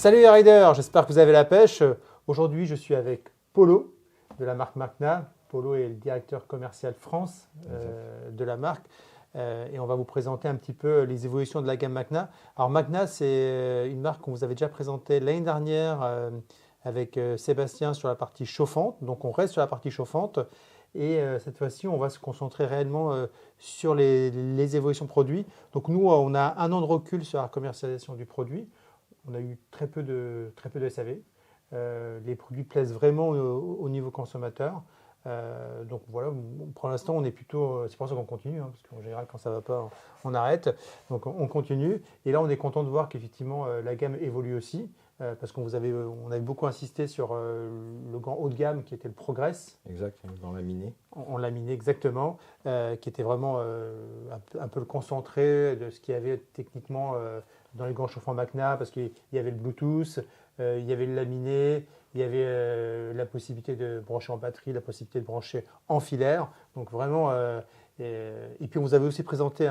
Salut les riders, j'espère que vous avez la pêche. Aujourd'hui, je suis avec Polo de la marque Macna. Polo est le directeur commercial France de la marque. Et on va vous présenter un petit peu les évolutions de la gamme Macna. Alors Macna, c'est une marque qu'on vous avait déjà présentée l'année dernière avec Sébastien sur la partie chauffante. Donc on reste sur la partie chauffante. Et cette fois-ci, on va se concentrer réellement sur les évolutions produits. Donc nous, on a un an de recul sur la commercialisation du produit. On a eu très peu de SAV. Les produits plaisent vraiment au niveau consommateur. Donc voilà, pour l'instant, on est plutôt. C'est pour ça qu'on continue, parce qu'en général, quand ça ne va pas, on arrête. Donc on continue. Et là, on est content de voir qu'effectivement, la gamme évolue aussi. Parce on avait beaucoup insisté sur le gant haut de gamme qui était le Progress. Exact, dans laminé. On laminé exactement, qui était vraiment un peu le concentré de ce qu'il y avait techniquement dans les gants chauffants Macna, parce qu'il y avait le Bluetooth, il y avait le laminé, il y avait la possibilité de brancher en batterie, la possibilité de brancher en filaire. Donc vraiment, et puis on vous avait aussi présenté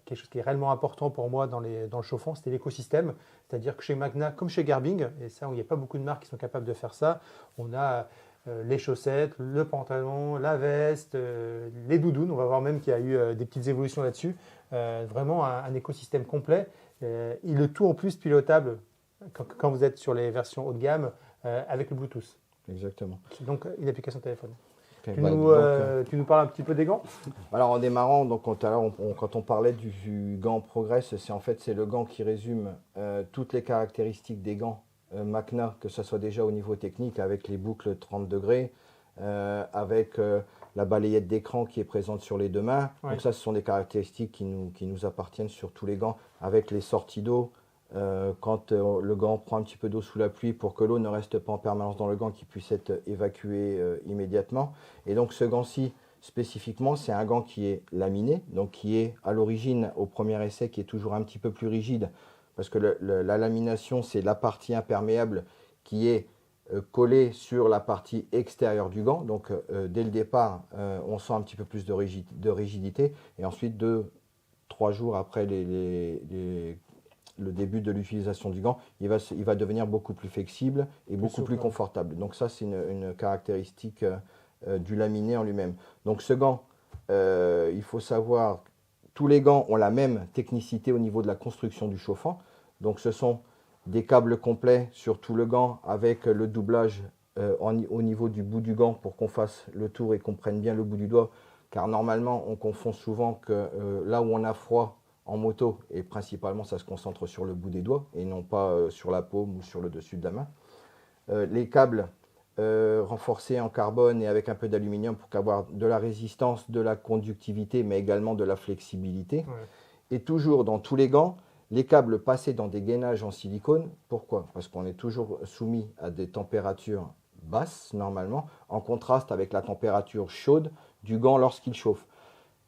quelque chose qui est réellement important pour moi dans le chauffant, c'était l'écosystème. C'est-à-dire que chez Macna, comme chez Garbing, et ça, il n'y a pas beaucoup de marques qui sont capables de faire ça, on a les chaussettes, le pantalon, la veste, les doudounes. On va voir même qu'il y a eu des petites évolutions là-dessus. Vraiment un écosystème complet. Et le tout en plus pilotable quand vous êtes sur les versions haut de gamme avec le Bluetooth. Exactement. Donc une application téléphone. Okay, Tu nous parles un petit peu des gants? Alors en démarrant, donc, quand on parlait du gant Progress, c'est le gant qui résume toutes les caractéristiques des gants Macna, que ce soit déjà au niveau technique avec les boucles 30 degrés, avec la balayette d'écran qui est présente sur les deux mains. Ouais. Donc ça, ce sont des caractéristiques qui nous appartiennent sur tous les gants, avec les sorties d'eau. Quand le gant prend un petit peu d'eau sous la pluie pour que l'eau ne reste pas en permanence dans le gant, qu'il puisse être évacué immédiatement. Et donc ce gant-ci, spécifiquement, c'est un gant qui est laminé, donc qui est à l'origine, au premier essai, qui est toujours un petit peu plus rigide, parce que la lamination, c'est la partie imperméable qui est collée sur la partie extérieure du gant. Donc dès le départ, on sent un petit peu plus de rigidité. Et ensuite, 2-3 jours après le début de l'utilisation du gant, il va devenir beaucoup plus flexible et beaucoup plus confortable. Donc ça, c'est une caractéristique du laminé en lui-même. Donc ce gant, il faut savoir, tous les gants ont la même technicité au niveau de la construction du chauffant. Donc ce sont des câbles complets sur tout le gant avec le doublage au niveau du bout du gant pour qu'on fasse le tour et qu'on prenne bien le bout du doigt. Car normalement, on confond souvent que là où on a froid en moto, et principalement ça se concentre sur le bout des doigts et non pas sur la paume ou sur le dessus de la main. Les câbles renforcés en carbone et avec un peu d'aluminium pour avoir de la résistance, de la conductivité, mais également de la flexibilité. Ouais. Et toujours dans tous les gants, les câbles passés dans des gainages en silicone. Pourquoi? Parce qu'on est toujours soumis à des températures basses normalement, en contraste avec la température chaude du gant lorsqu'il chauffe.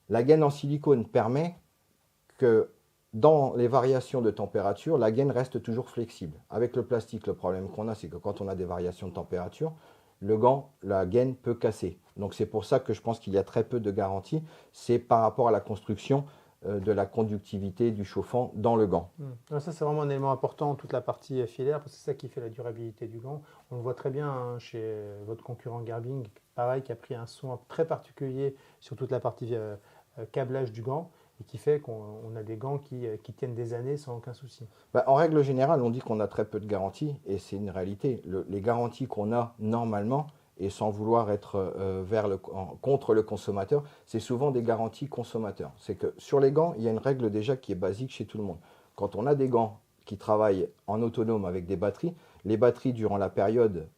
La gaine en silicone permet que dans les variations de température, la gaine reste toujours flexible. Avec le plastique, le problème qu'on a, c'est que quand on a des variations de température, le gant, la gaine peut casser. Donc c'est pour ça que je pense qu'il y a très peu de garantie. C'est par rapport à la construction de la conductivité du chauffant dans le gant. Ça, c'est vraiment un élément important, toute la partie filaire, parce que c'est ça qui fait la durabilité du gant. On le voit très bien chez votre concurrent Garbing, pareil, qui a pris un soin très particulier sur toute la partie câblage du gant, et qui fait qu'on a des gants qui tiennent des années sans aucun souci. En règle générale, on dit qu'on a très peu de garanties, et c'est une réalité. Les garanties qu'on a normalement, et sans vouloir être contre le consommateur, c'est souvent des garanties consommateurs. C'est que sur les gants, il y a une règle déjà qui est basique chez tout le monde. Quand on a des gants qui travaillent en autonome avec des batteries, les batteries durant la période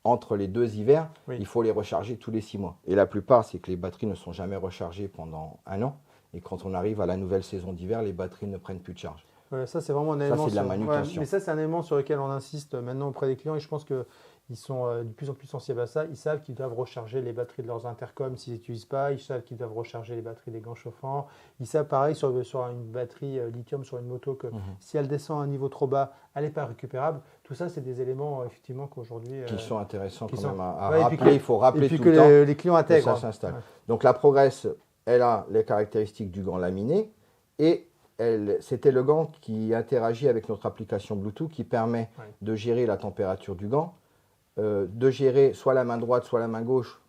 entre les deux hivers, oui, il faut les recharger tous les 6 mois. Et la plupart, c'est que les batteries ne sont jamais rechargées pendant 1 an. Et quand on arrive à la nouvelle saison d'hiver, les batteries ne prennent plus de charge. Ça, c'est vraiment un élément. Ça, c'est de la manutention. Mais ça, c'est un élément sur lequel on insiste maintenant auprès des clients. Et je pense qu'ils sont de plus en plus sensibles à ça. Ils savent qu'ils doivent recharger les batteries de leurs intercoms s'ils n'utilisent pas. Ils savent qu'ils doivent recharger les batteries des gants chauffants. Ils savent pareil sur une batterie lithium sur une moto que si elle descend à un niveau trop bas, elle n'est pas récupérable. Tout ça, c'est des éléments effectivement qu'aujourd'hui… qui sont intéressants quand même à rappeler. Il faut rappeler tout le temps les clients intègrent. Ça s'installe. Ouais. Donc la Progress, elle a les caractéristiques du gant laminé et c'était le gant qui interagit avec notre application Bluetooth qui permet de gérer la température du gant, de gérer soit la main droite, soit la main gauche,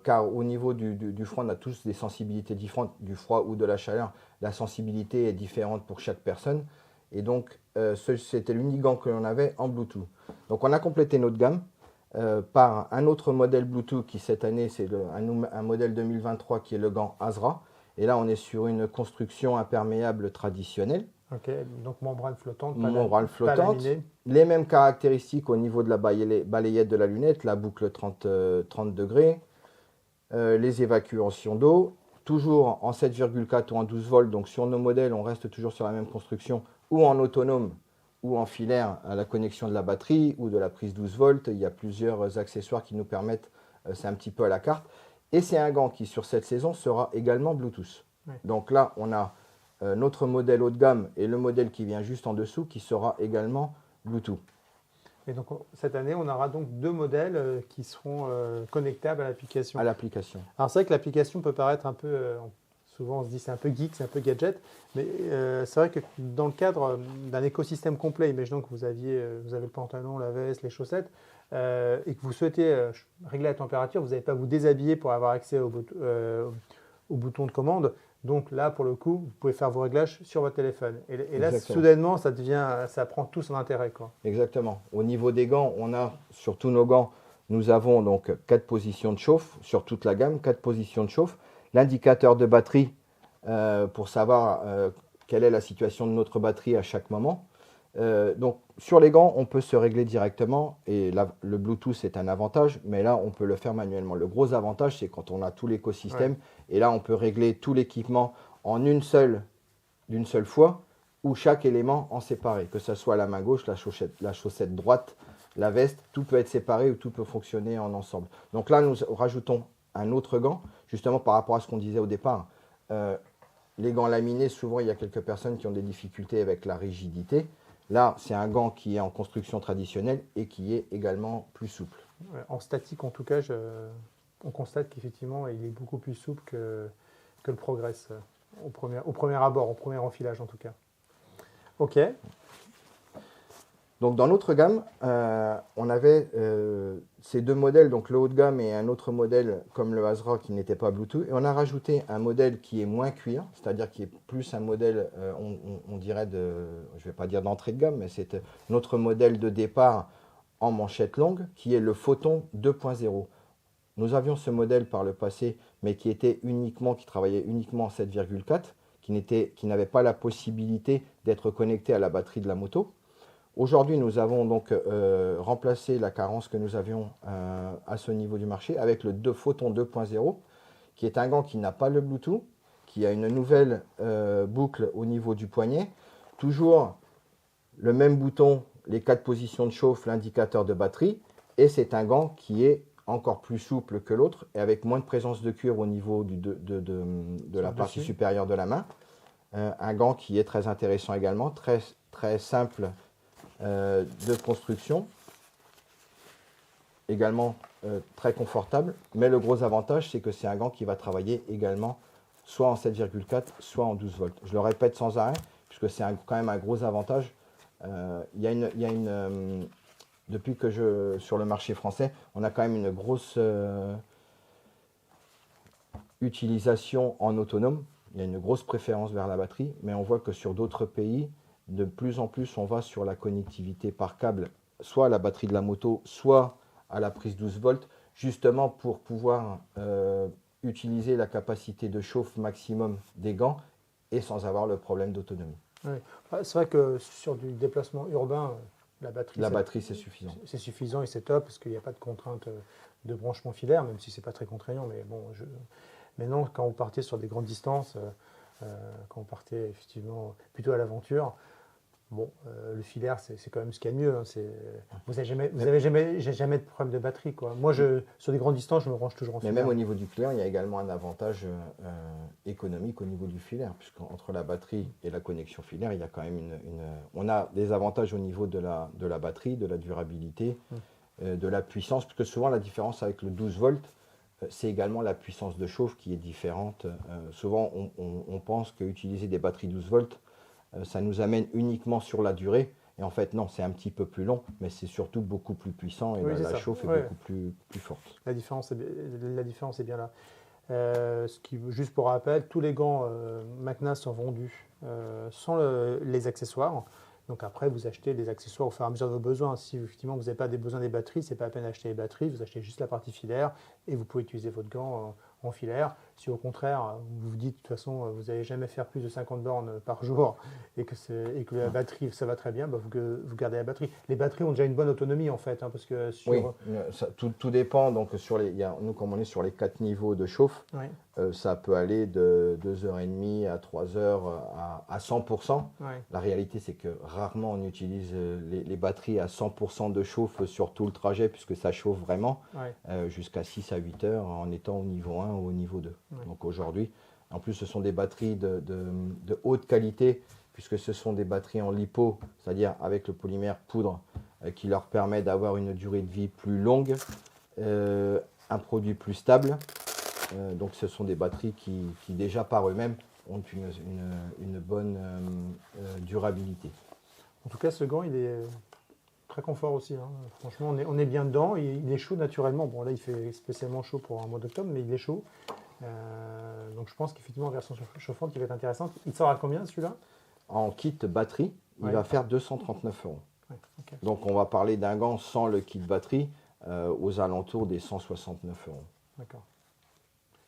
car au niveau du froid, on a tous des sensibilités différentes, du froid ou de la chaleur. La sensibilité est différente pour chaque personne. Et donc, c'était l'unique gant que l'on avait en Bluetooth. Donc, on a complété notre gamme par un autre modèle Bluetooth qui, cette année, c'est un modèle 2023 qui est le gant Asra. Et là, on est sur une construction imperméable traditionnelle. Ok, donc membrane flottante, pas laminée. Les mêmes caractéristiques au niveau de la balayette de la lunette, la boucle 30 degrés, les évacuations d'eau, toujours en 7,4 ou en 12 volts. Donc sur nos modèles, on reste toujours sur la même construction, ou en autonome, ou en filaire à la connexion de la batterie, ou de la prise 12 volts. Il y a plusieurs accessoires qui nous permettent, c'est un petit peu à la carte. Et c'est un gant qui, sur cette saison, sera également Bluetooth. Oui. Donc là, on a notre modèle haut de gamme et le modèle qui vient juste en dessous qui sera également Bluetooth. Et donc cette année, on aura donc 2 modèles qui seront connectables à l'application. À l'application. Alors c'est vrai que l'application peut paraître un peu, souvent on se dit c'est un peu geek, c'est un peu gadget, mais c'est vrai que dans le cadre d'un écosystème complet, imaginons que vous avez le pantalon, la veste, les chaussettes, et que vous souhaitez régler la température, vous n'allez pas vous déshabiller pour avoir accès au bouton de commande. Donc là, pour le coup, vous pouvez faire vos réglages sur votre téléphone. Et là, soudainement, ça prend tout son intérêt, quoi. Exactement. Au niveau des gants, on a sur tous nos gants, nous avons donc 4 positions de chauffe sur toute la gamme, 4 positions de chauffe. L'indicateur de batterie pour savoir quelle est la situation de notre batterie à chaque moment. Donc sur les gants, on peut se régler directement et là, le Bluetooth est un avantage, mais là, on peut le faire manuellement. Le gros avantage, c'est quand on a tout l'écosystème et là, on peut régler tout l'équipement en d'une seule fois ou chaque élément en séparé, que ce soit la main gauche, la chaussette droite, la veste, tout peut être séparé ou tout peut fonctionner en ensemble. Donc là, nous rajoutons un autre gant, justement par rapport à ce qu'on disait au départ. Les gants laminés, souvent, il y a quelques personnes qui ont des difficultés avec la rigidité. Là, c'est un gant qui est en construction traditionnelle et qui est également plus souple. En statique, en tout cas, on constate qu'effectivement, il est beaucoup plus souple que le Progress au premier abord, au premier enfilage en tout cas. Ok. Donc dans notre gamme, on avait ces 2 modèles, donc le haut de gamme et un autre modèle comme le Asra qui n'était pas Bluetooth. Et on a rajouté un modèle qui est moins cuir, c'est-à-dire qui est plus un modèle, on dirait, je ne vais pas dire d'entrée de gamme, mais c'est notre modèle de départ en manchette longue qui est le Photon 2.0. Nous avions ce modèle par le passé, mais qui travaillait uniquement en 7,4, qui n'avait pas la possibilité d'être connecté à la batterie de la moto. Aujourd'hui, nous avons donc remplacé la carence que nous avions à ce niveau du marché avec le Photon 2.0, qui est un gant qui n'a pas le Bluetooth, qui a une nouvelle boucle au niveau du poignet. Toujours le même bouton, les 4 positions de chauffe, l'indicateur de batterie. Et c'est un gant qui est encore plus souple que l'autre et avec moins de présence de cuir au niveau de la partie supérieure de la main. Un gant qui est très intéressant également, très, très simple de construction, également très confortable, mais le gros avantage c'est que c'est un gant qui va travailler également soit en 7,4 soit en 12 volts. Je le répète sans arrêt puisque c'est quand même un gros avantage. Depuis que sur le marché français, on a quand même une grosse utilisation en autonome. Il y a une grosse préférence vers la batterie, mais on voit que sur d'autres pays, de plus en plus, on va sur la connectivité par câble, soit à la batterie de la moto, soit à la prise 12 volts, justement pour pouvoir utiliser la capacité de chauffe maximum des gants et sans avoir le problème d'autonomie. Oui. C'est vrai que sur du déplacement urbain, la batterie c'est suffisant. C'est suffisant et c'est top parce qu'il n'y a pas de contrainte de branchement filaire, même si ce n'est pas très contraignant. Mais bon, maintenant, quand vous partez sur des grandes distances, quand vous partez effectivement plutôt à l'aventure, bon, le filaire, c'est quand même ce qu'il y a de mieux. Hein. Vous n'avez jamais de problème de batterie, quoi. Moi, sur des grandes distances, je me branche toujours en filaire. Mais même au niveau du filaire, il y a également un avantage économique au niveau du filaire, puisqu'entre la batterie et la connexion filaire, il y a quand même on a des avantages au niveau de la batterie, de la durabilité, de la puissance, parce que souvent la différence avec le 12 volts, c'est également la puissance de chauffe qui est différente. Souvent, on pense qu'utiliser des batteries 12 volts, ça nous amène uniquement sur la durée. Et en fait, non, c'est un petit peu plus long, mais c'est surtout beaucoup plus puissant et la chauffe est beaucoup plus forte. La différence est bien là. Juste pour rappel, tous les gants Macna sont vendus sans les accessoires. Donc après, vous achetez les accessoires au fur et à mesure de vos besoins. Si effectivement vous n'avez pas besoin des batteries, c'est pas la peine d'acheter les batteries, vous achetez juste la partie filaire et vous pouvez utiliser votre gant en filaire. Si au contraire, vous vous dites de toute façon, vous n'allez jamais faire plus de 50 bornes par jour et que la batterie, ça va très bien, bah, vous gardez la batterie. Les batteries ont déjà une bonne autonomie en fait, parce que Oui, tout dépend. Donc nous, comme on est sur les 4 niveaux de chauffe, ça peut aller de 2h30 à 3h à 100%. La réalité, c'est que rarement on utilise les batteries à 100% de chauffe sur tout le trajet, puisque ça chauffe vraiment jusqu'à 6 à 8 heures en étant au niveau 1 ou au niveau 2. Donc aujourd'hui, en plus, ce sont des batteries de haute qualité, puisque ce sont des batteries en lipo, c'est-à-dire avec le polymère poudre, qui leur permet d'avoir une durée de vie plus longue, un produit plus stable. Donc ce sont des batteries qui déjà par eux-mêmes ont une bonne durabilité. En tout cas, ce gant, il est très confort aussi. Franchement, on est bien dedans. Il est chaud naturellement. Bon, là, il fait spécialement chaud pour un mois d'octobre, mais il est chaud. Donc je pense qu'effectivement, en version chauffante, il va être intéressante. Il sort à combien celui-là? En kit batterie, il va faire 239 €. Donc on va parler d'un gant sans le kit batterie aux alentours des 169 €. D'accord.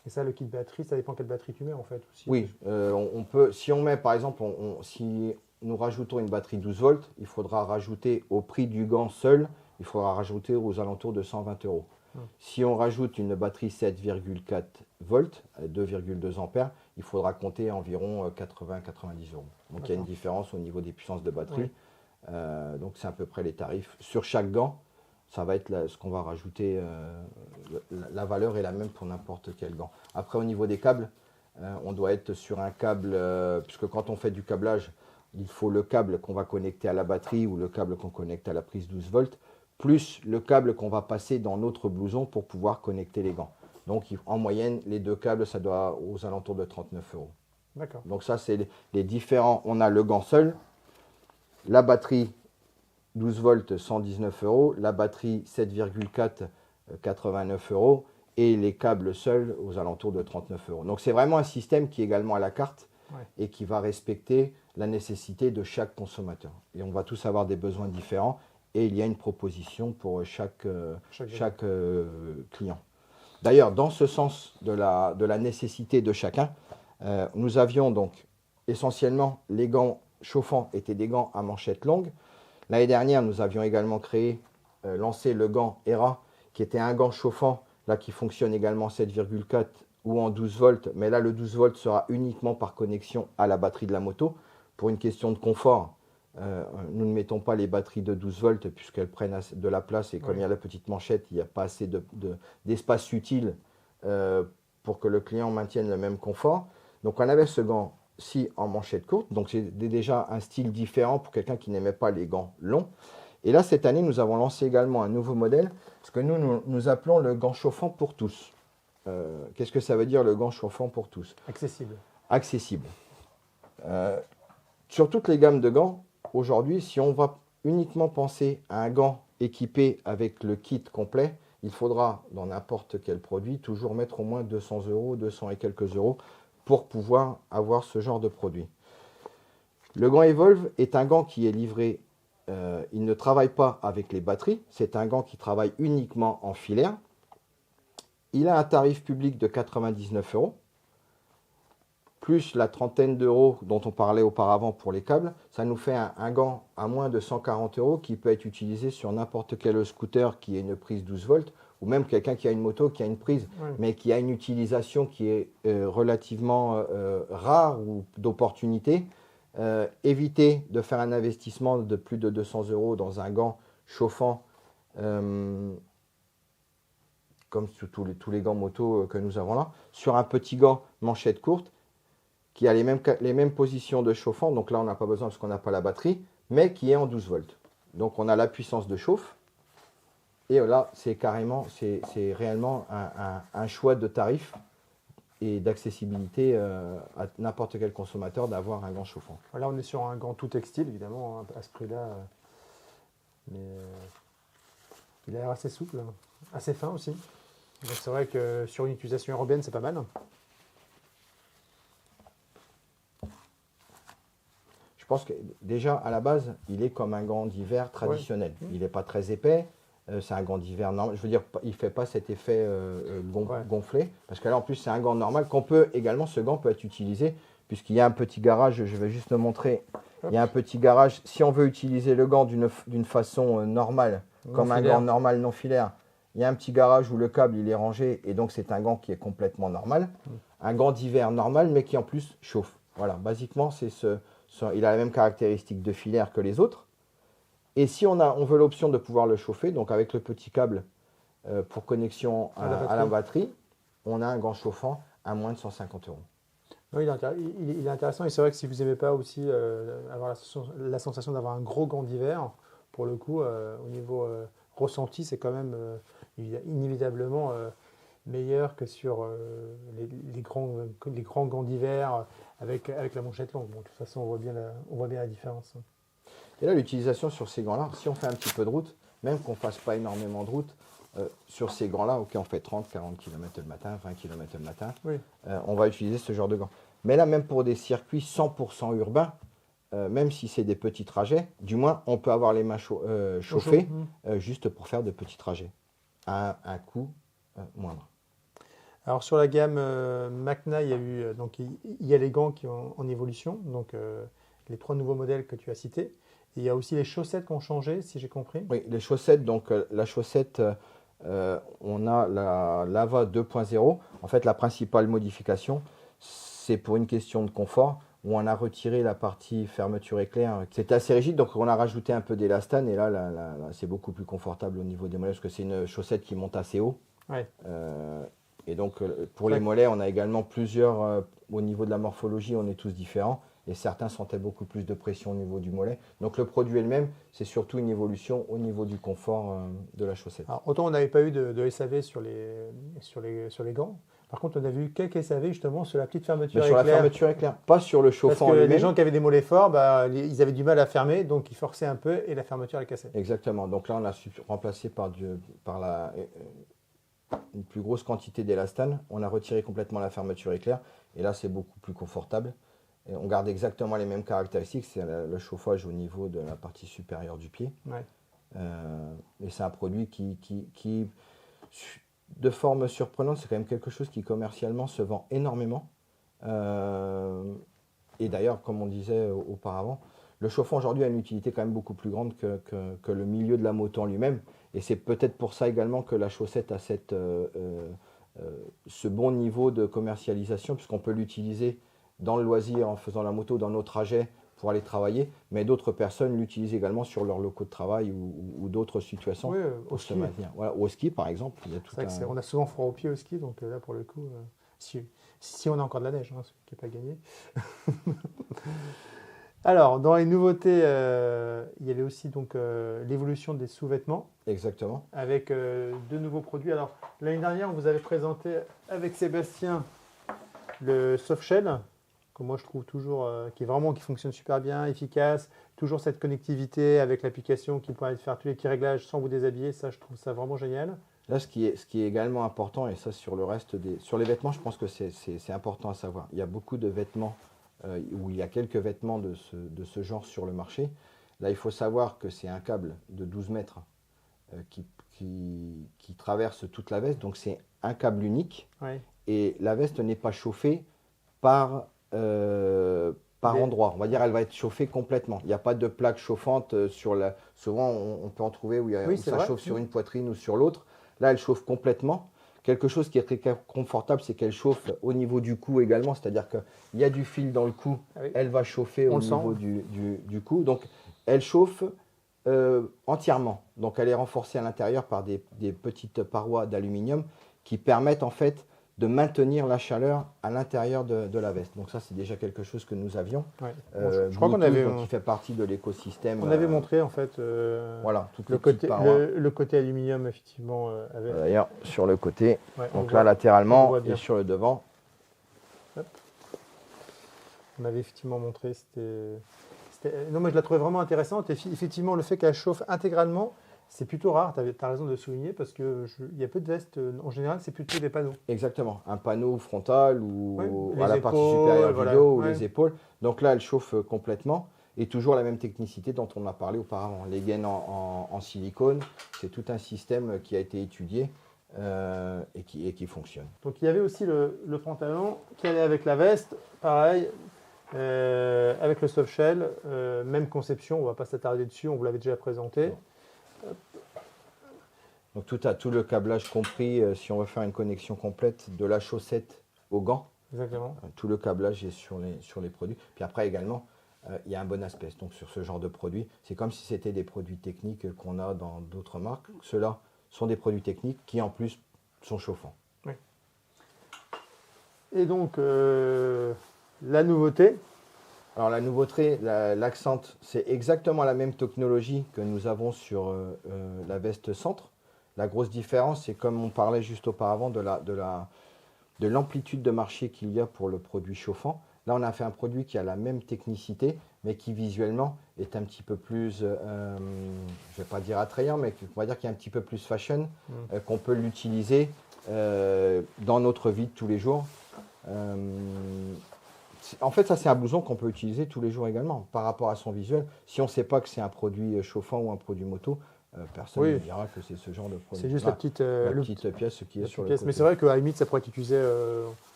Et ça, le kit batterie, ça dépend quelle batterie tu mets en fait aussi. Oui, on peut, si on met par exemple, si nous rajoutons une batterie 12 volts, il faudra rajouter au prix du gant seul, il faudra rajouter aux alentours de 120 €. Si on rajoute une batterie 7,4 volts, 2,2 ampères, il faudra compter environ 80-90 €. Donc il y a une différence au niveau des puissances de batterie. Donc c'est à peu près les tarifs. Sur chaque gant, ça va être ce qu'on va rajouter. La valeur est la même pour n'importe quel gant. Après, au niveau des câbles, on doit être sur un câble, puisque quand on fait du câblage, il faut le câble qu'on va connecter à la batterie ou le câble qu'on connecte à la prise 12 volts, plus le câble qu'on va passer dans notre blouson pour pouvoir connecter les gants. Donc en moyenne, les deux câbles, ça doit aux alentours de 39 €. D'accord. Donc ça, c'est les différents. On a le gant seul, la batterie 12 volts 119 €, la batterie 7,4 89 € et les câbles seuls aux alentours de 39 €. Donc c'est vraiment un système qui est également à la carte et qui va respecter la nécessité de chaque consommateur. Et on va tous avoir des besoins différents et il y a une proposition pour chaque client. D'ailleurs, dans ce sens de la nécessité de chacun, nous avions donc essentiellement les gants chauffants étaient des gants à manchette longue. L'année dernière, nous avions également lancé le gant ERA, qui était un gant chauffant, là qui fonctionne également 7,4 ou en 12 volts, mais là le 12 volts sera uniquement par connexion à la batterie de la moto. Pour une question de confort, nous ne mettons pas les batteries de 12 volts puisqu'elles prennent de la place et comme il y a la petite manchette, il n'y a pas assez d'espace utile pour que le client maintienne le même confort. Donc on avait ce gant-ci en manchette courte, donc c'est déjà un style différent pour quelqu'un qui n'aimait pas les gants longs. Et là, cette année, nous avons lancé également un nouveau modèle, ce que nous appelons le gant chauffant pour tous. Qu'est-ce que ça veut dire le gant chauffant pour tous? Accessible. Accessible. Sur toutes les gammes de gants, aujourd'hui, si on va uniquement penser à un gant équipé avec le kit complet, il faudra, dans n'importe quel produit, toujours mettre au moins 200 €, 200 et quelques euros pour pouvoir avoir ce genre de produit. Le gant Evolve est un gant qui est livré, il ne travaille pas avec les batteries, c'est un gant qui travaille uniquement en filaire. Il a un tarif public de 99 €, plus la trentaine d'euros dont on parlait auparavant pour les câbles. Ça nous fait un gant à moins de 140 € qui peut être utilisé sur n'importe quel scooter qui ait une prise 12 volts, ou même quelqu'un qui a une moto qui a une prise, mais qui a une utilisation qui est relativement rare ou d'opportunité. Éviter de faire un investissement de plus de 200 € dans un gant chauffant, comme sur tous les gants moto que nous avons là, sur un petit gant manchette courte, qui a les mêmes positions de chauffant, donc là on n'a pas besoin parce qu'on n'a pas la batterie, mais qui est en 12 volts. Donc on a la puissance de chauffe, et là c'est réellement un choix de tarif et d'accessibilité à n'importe quel consommateur d'avoir un gant chauffant. Là, on est sur un gant tout textile, évidemment, hein, à ce prix-là. Mais il a l'air assez souple, hein, assez fin aussi. Donc c'est vrai que sur une utilisation urbaine, c'est pas mal. Je pense que déjà, à la base, il est comme un gant d'hiver traditionnel. Ouais. Il n'est pas très épais. C'est un gant d'hiver normal. Je veux dire, il ne fait pas cet effet gonflé. Parce que là, en plus, c'est un gant normal qu'on peut également, ce gant peut être utilisé, puisqu'il y a un petit garage, je vais juste le montrer. Il y a un petit garage. Si on veut utiliser le gant d'une façon normale, comme un gant normal non filaire, il y a un petit garage où le câble il est rangé et donc c'est un gant qui est complètement normal. Un gant d'hiver normal, mais qui en plus chauffe. Voilà, basiquement, il a la même caractéristique de filaire que les autres. Et si on veut l'option de pouvoir le chauffer, donc avec le petit câble pour connexion à la batterie, on a un gant chauffant à moins de 150 €. Oui, il est intéressant et c'est vrai que si vous n'aimez pas aussi avoir la sensation d'avoir un gros gant d'hiver, pour le coup, au niveau ressenti, c'est quand même inévitablement meilleur que sur les grands gants d'hiver avec la manchette longue. Bon, de toute façon, on voit bien la différence. Et là, l'utilisation sur ces gants-là, si on fait un petit peu de route, même qu'on ne fasse pas énormément de route, sur ces gants-là, ok, on fait 30, 40 km le matin, 20 km le matin, oui. On va utiliser ce genre de gants. Mais là, même pour des circuits 100% urbains, même si c'est des petits trajets, du moins, on peut avoir les mains chauffées juste pour faire de petits trajets à un coût moindre. Alors sur la gamme Macna, il y a les gants qui sont en évolution, donc les 3 nouveaux modèles que tu as cités. Et il y a aussi les chaussettes qui ont changé, si j'ai compris. Oui, les chaussettes, donc la chaussette, on a la Lava 2.0. En fait, la principale modification, c'est pour une question de confort, où on a retiré la partie fermeture éclair. C'était assez rigide, donc on a rajouté un peu d'élastane, et là c'est beaucoup plus confortable au niveau des mollets, parce que c'est une chaussette qui monte assez haut. Ouais. Et donc pour les mollets, on a également plusieurs, au niveau de la morphologie, on est tous différents. Et certains sentaient beaucoup plus de pression au niveau du mollet. Donc le produit est le même, c'est surtout une évolution au niveau du confort de la chaussette. Alors, autant on n'avait pas eu de SAV sur les gants, par contre on a vu quelques SAV justement sur la petite fermeture Mais éclair. sur la fermeture éclair, pas sur le chauffant Parce que lui-même. les gens qui avaient des mollets forts, ils avaient du mal à fermer, donc ils forçaient un peu et la fermeture est cassée. Exactement, donc là on a remplacé par une plus grosse quantité d'élastane, on a retiré complètement la fermeture éclair, et là c'est beaucoup plus confortable. Et on garde exactement les mêmes caractéristiques, c'est le chauffage au niveau de la partie supérieure du pied. Ouais. Et c'est un produit qui, de forme surprenante, c'est quand même quelque chose qui commercialement se vend énormément. Et d'ailleurs, comme on disait auparavant, le chauffant aujourd'hui a une utilité quand même beaucoup plus grande que le milieu de la moto en lui-même. Et c'est peut-être pour ça également que la chaussette a ce bon niveau de commercialisation, puisqu'on peut l'utiliser dans le loisir en faisant la moto, dans nos trajets pour aller travailler, mais d'autres personnes l'utilisent également sur leurs locaux de travail ou d'autres situations pour se maintenir. Voilà, au ski par exemple. On a souvent froid aux pieds au ski, donc là pour le coup, si on a encore de la neige, hein, ce qui n'est pas gagné. Alors, dans les nouveautés, il y avait aussi donc l'évolution des sous-vêtements. Exactement. Avec 2 nouveaux produits. Alors, l'année dernière, on vous avait présenté avec Sébastien le Softshell, que moi je trouve toujours qui fonctionne super bien, efficace, toujours cette connectivité avec l'application qui permet de faire tous les petits réglages sans vous déshabiller. Ça, je trouve ça vraiment génial. Là, ce qui est également important, et ça sur les vêtements, je pense que c'est important à savoir. Il y a beaucoup de vêtements, où il y a quelques vêtements de ce genre sur le marché. Là, il faut savoir que c'est un câble de 12 mètres qui traverse toute la veste, donc c'est un câble unique. Ouais. Et la veste n'est pas chauffée par endroit. On va dire elle va être chauffée complètement. Il n'y a pas de plaque chauffante sur la... Souvent, on peut en trouver où ça chauffe sur une poitrine ou sur l'autre. Là, elle chauffe complètement. Quelque chose qui est très confortable, c'est qu'elle chauffe au niveau du cou également. C'est-à-dire qu'il y a du fil dans le cou. Elle va chauffer au niveau du cou. Donc, elle chauffe entièrement. Donc, elle est renforcée à l'intérieur par des petites parois d'aluminium qui permettent en fait de maintenir la chaleur à l'intérieur de la veste. Donc ça, c'est déjà quelque chose que nous avions. Ouais. Je crois qu'on avait... qui fait partie de l'écosystème. On avait montré en fait voilà, le côté aluminium, effectivement. D'ailleurs, sur le côté, donc là, latéralement, et sur le devant, tu m'avais effectivement montré. Non, moi je la trouvais vraiment intéressante. Et effectivement, le fait qu'elle chauffe intégralement, c'est plutôt rare. Tu as raison de le souligner parce qu'il y a peu de vestes. En général, c'est plutôt des panneaux. Exactement, un panneau frontal ou Ouais, à la les partie épaules, supérieure voilà. du dos ou Ouais. les épaules. Donc là, elle chauffe complètement et toujours la même technicité dont on a parlé auparavant. Les gaines en silicone, c'est tout un système qui a été étudié et qui fonctionne. Donc il y avait aussi le pantalon qui allait avec la veste, pareil, avec le soft shell, même conception, on ne va pas s'attarder dessus, on vous l'avait déjà présenté. Donc tout le câblage compris, si on veut faire une connexion complète de la chaussette au gant. Exactement. Tout le câblage est sur les produits. Puis après également, il y a un bon aspect donc sur ce genre de produits. C'est comme si c'était des produits techniques qu'on a dans d'autres marques. Ceux-là sont des produits techniques qui en plus sont chauffants. Oui. Et donc, la nouveauté. Alors la nouveauté, l'Accent, c'est exactement la même technologie que nous avons sur la veste centre. La grosse différence, c'est comme on parlait juste auparavant de l'amplitude de marché qu'il y a pour le produit chauffant. Là, on a fait un produit qui a la même technicité, mais qui visuellement est un petit peu plus, je ne vais pas dire attrayant, mais on va dire qu'il est un petit peu plus fashion, qu'on peut l'utiliser dans notre vie de tous les jours. En fait, ça, c'est un blouson qu'on peut utiliser tous les jours également, par rapport à son visuel. Si on ne sait pas que c'est un produit chauffant ou un produit moto, personne ne dira que c'est ce genre de produit. C'est juste la petite pièce qui est sur le côté. Mais c'est vrai qu'à la limite, ça pourrait être utilisé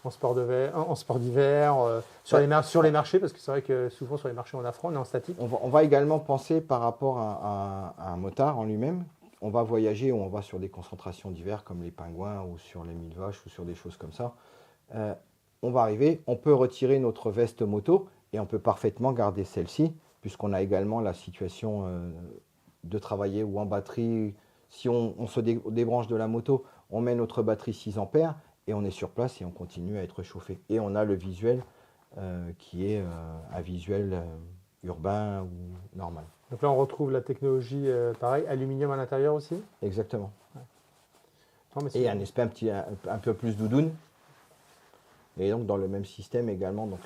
en sport d'hiver, sur les marchés, parce que c'est vrai que souvent sur les marchés en affront, on est en statique. On va également penser par rapport à un motard en lui-même. On va voyager ou on va sur des concentrations d'hiver comme les pingouins ou sur les 1000 vaches ou sur des choses comme ça. On va arriver, on peut retirer notre veste moto et on peut parfaitement garder celle-ci, puisqu'on a également la situation de travailler ou en batterie. Si on se débranche de la moto, on met notre batterie 6 ampères et on est sur place et on continue à être chauffé. Et on a le visuel qui est un visuel urbain ou normal. Donc là, on retrouve la technologie, pareil, aluminium à l'intérieur aussi. Exactement. Ouais. Non, et un aspect un peu plus doudoune. Et donc dans le même système également, donc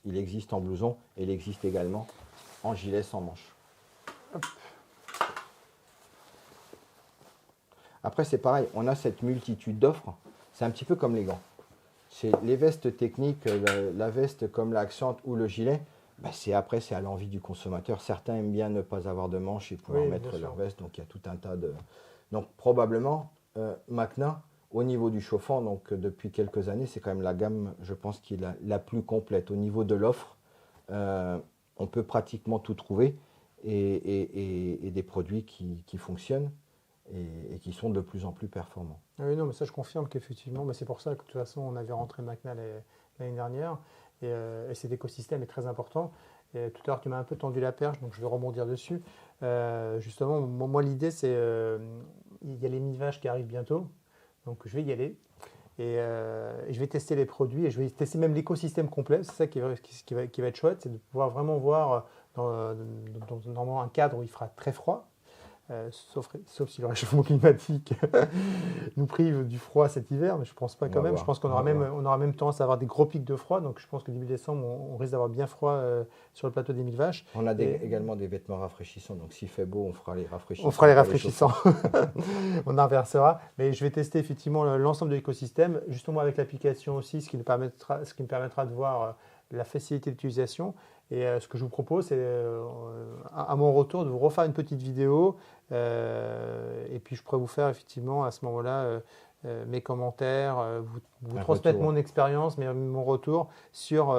il existe en blouson et il existe également en gilet sans manches. Hop. Après c'est pareil, on a cette multitude d'offres, c'est un petit peu comme les gants. C'est les vestes techniques, la veste comme l'Accent ou le gilet, c'est à l'envie du consommateur. Certains aiment bien ne pas avoir de manches et pouvoir mettre leur veste, donc il y a tout un tas de... Donc probablement, Macna, au niveau du chauffant, donc depuis quelques années, c'est quand même la gamme, je pense, qui est la plus complète. Au niveau de l'offre, on peut pratiquement tout trouver et des produits qui fonctionnent et qui sont de plus en plus performants. Ah oui, non, mais ça, je confirme qu'effectivement, c'est pour ça que de toute façon, on avait rentré Macna l'année dernière et cet écosystème est très important. Et tout à l'heure, tu m'as un peu tendu la perche, donc je vais rebondir dessus. Justement, moi, l'idée, c'est il y a les 1000 vaches qui arrivent bientôt. Donc je vais y aller et je vais tester les produits et je vais tester même l'écosystème complet. C'est ça qui va être chouette, c'est de pouvoir vraiment voir dans un cadre où il fera très froid, sauf si le réchauffement climatique nous prive du froid cet hiver, mais je ne pense pas quand même. Je pense qu'on aura même tendance à avoir des gros pics de froid, donc je pense que début décembre, on risque d'avoir bien froid sur le plateau des 1000 vaches. On a également des vêtements rafraîchissants, donc s'il fait beau, on fera les rafraîchissants. On fera les rafraîchissants, on inversera, mais je vais tester effectivement l'ensemble de l'écosystème, justement avec l'application aussi, ce qui me permettra de voir la facilité d'utilisation. Et ce que je vous propose, c'est à mon retour de vous refaire une petite vidéo et puis je pourrais vous faire effectivement à ce moment-là mes commentaires, vous transmettre mon expérience, mon retour sur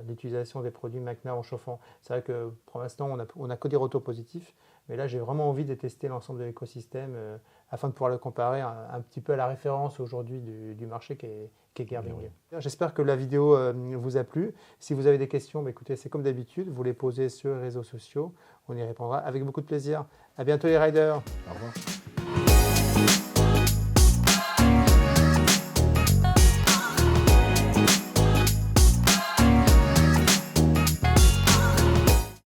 l'utilisation des produits Macna en chauffant. C'est vrai que pour l'instant, on n'a que des retours positifs, mais là, j'ai vraiment envie de tester l'ensemble de l'écosystème afin de pouvoir le comparer un petit peu à la référence aujourd'hui du marché qui est Gerwing. Oui. J'espère que la vidéo vous a plu. Si vous avez des questions, écoutez, c'est comme d'habitude, vous les posez sur les réseaux sociaux. On y répondra avec beaucoup de plaisir. À bientôt les riders. Au revoir.